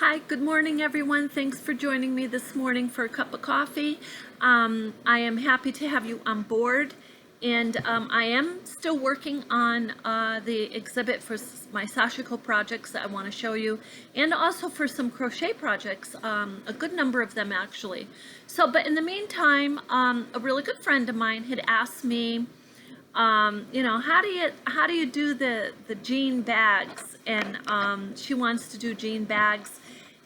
Hi, good morning, everyone. Thanks for joining me this morning for a cup of coffee. I am happy to have you on board, and I am still working on the exhibit for my sashiko projects that I want to show you, and also for some crochet projects, a good number of them actually. But in the meantime, a really good friend of mine had asked me, how do you do the jean bags? And she wants to do jean bags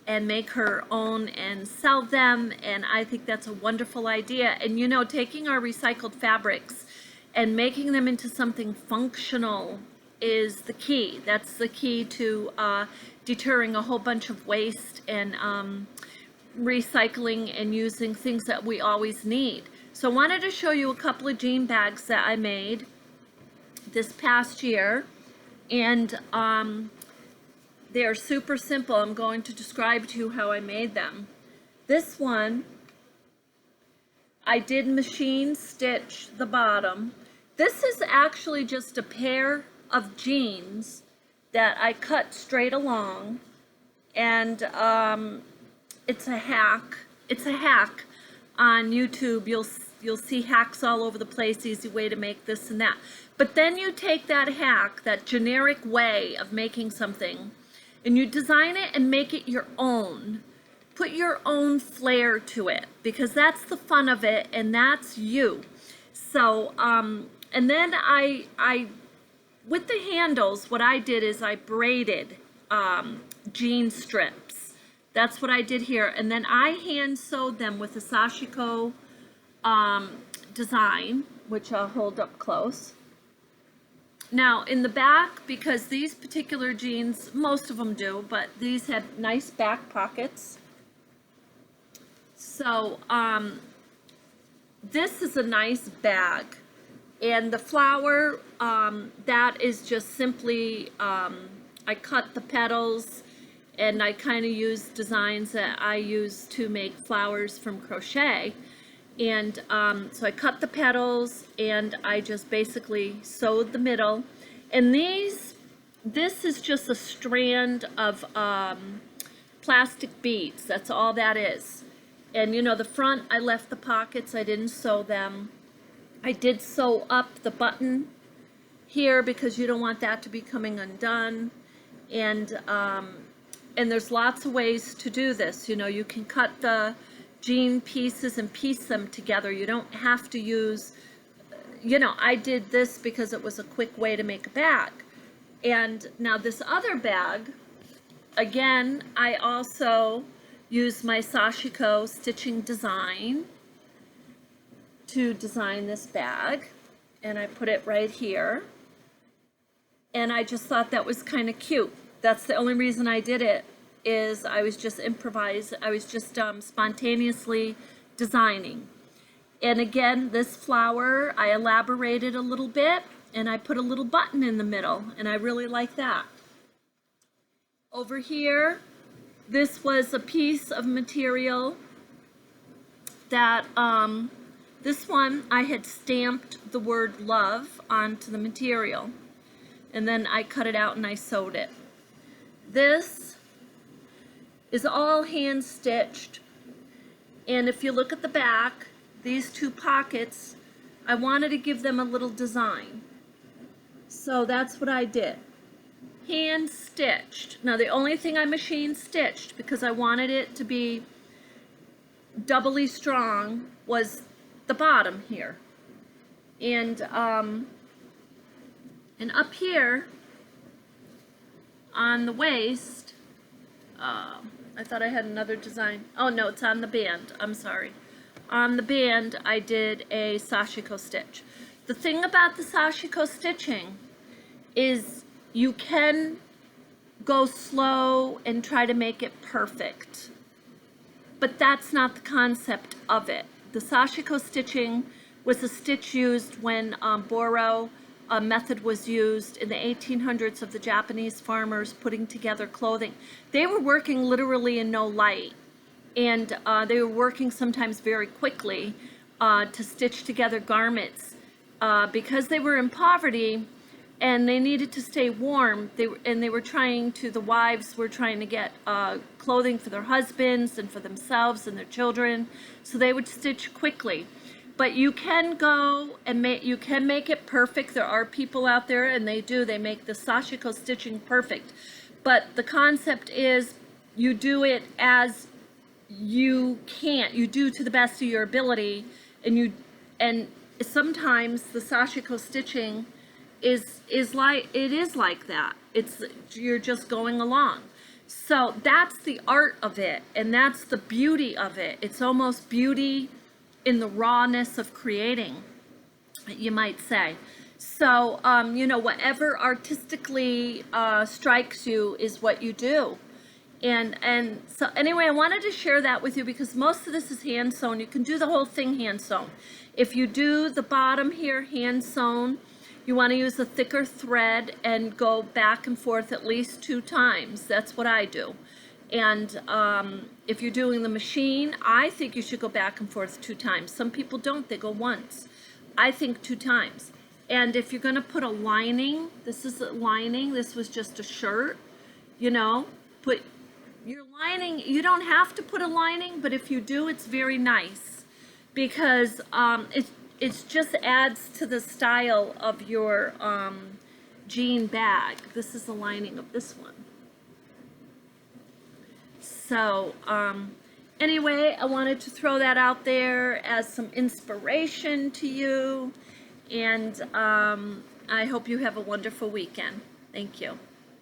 and make her own and sell them, and I think that's a wonderful idea. And taking our recycled fabrics and making them into something functional is the key. That's the key to deterring a whole bunch of waste and recycling and using things that we always need. So I wanted to show you a couple of jean bags that I made this past year, and they're super simple. I'm going to describe to you how I made them. This one, I did machine stitch the bottom. This is actually just a pair of jeans that I cut straight along, and it's a hack. It's a hack on YouTube. You'll see hacks all over the place, easy way to make this and that. But then you take that hack, that generic way of making something, and you design it and make it your own. Put your own flair to it, because that's the fun of it, and that's you. So, and then I with the handles, what I did is I braided jean strips. That's what I did here. And then I hand sewed them with a sashiko design, which I'll hold up close. Now in the back, because these particular jeans, most of them do, but these had nice back pockets. So this is a nice bag. And the flower, that is just simply, I cut the petals, and I kind of use designs that I use to make flowers from crochet. And so I cut the petals, and I just basically sewed the middle. And this is just a strand of plastic beads. That's all that is. And the front, I left the pockets. I didn't sew them. I did sew up the button here because you don't want that to be coming undone. And there's lots of ways to do this. You can cut the jean pieces and piece them together. You don't have to use, I did this because it was a quick way to make a bag. And now this other bag, again, I also used my sashiko stitching design to design this bag, and I put it right here. And I just thought that was kind of cute. That's the only reason I did it, is I was just spontaneously designing. And again, this flower, I elaborated a little bit, and I put a little button in the middle, and I really like that. Over here, this was a piece of material that, this one, I had stamped the word love onto the material, and then I cut it out and I sewed it. This is all hand stitched, and if you look at the back, these two pockets, I wanted to give them a little design. So that's what I did. Hand stitched. Now the only thing I machine stitched, because I wanted it to be doubly strong, was the bottom here. And up here on the waist, I thought I had another design. Oh no, it's on the band. I'm sorry. On the band, I did a sashiko stitch. The thing about the sashiko stitching is you can go slow and try to make it perfect, but that's not the concept of it. The sashiko stitching was a stitch used when boro method was used in the 1800s of the Japanese farmers putting together clothing. They were working literally in no light, and they were working sometimes very quickly to stitch together garments. Because they were in poverty, and they needed to stay warm. They were trying to, the wives were trying to get clothing for their husbands and for themselves and their children, so they would stitch quickly. But you can go and you can make it perfect. There are people out there, and they make the sashiko stitching perfect. But the concept is you do it as you can't. You do to the best of your ability, and sometimes the sashiko stitching is like that. You're just going along. So that's the art of it, and that's the beauty of it. It's almost beauty in the rawness of creating, you might say. So, whatever artistically strikes you is what you do. And so anyway, I wanted to share that with you because most of this is hand sewn. You can do the whole thing hand sewn. If you do the bottom here hand sewn, you want to use a thicker thread and go back and forth at least 2 times. That's what I do. And if you're doing the machine, I think you should go back and forth 2 times. Some people don't, they go once. I think 2 times. And if you're going to put a lining, this is a lining, this was just a shirt, put your lining, you don't have to put a lining, but if you do, it's very nice because it just adds to the style of your jean bag. This is the lining of this one. So anyway, I wanted to throw that out there as some inspiration to you, and I hope you have a wonderful weekend. Thank you.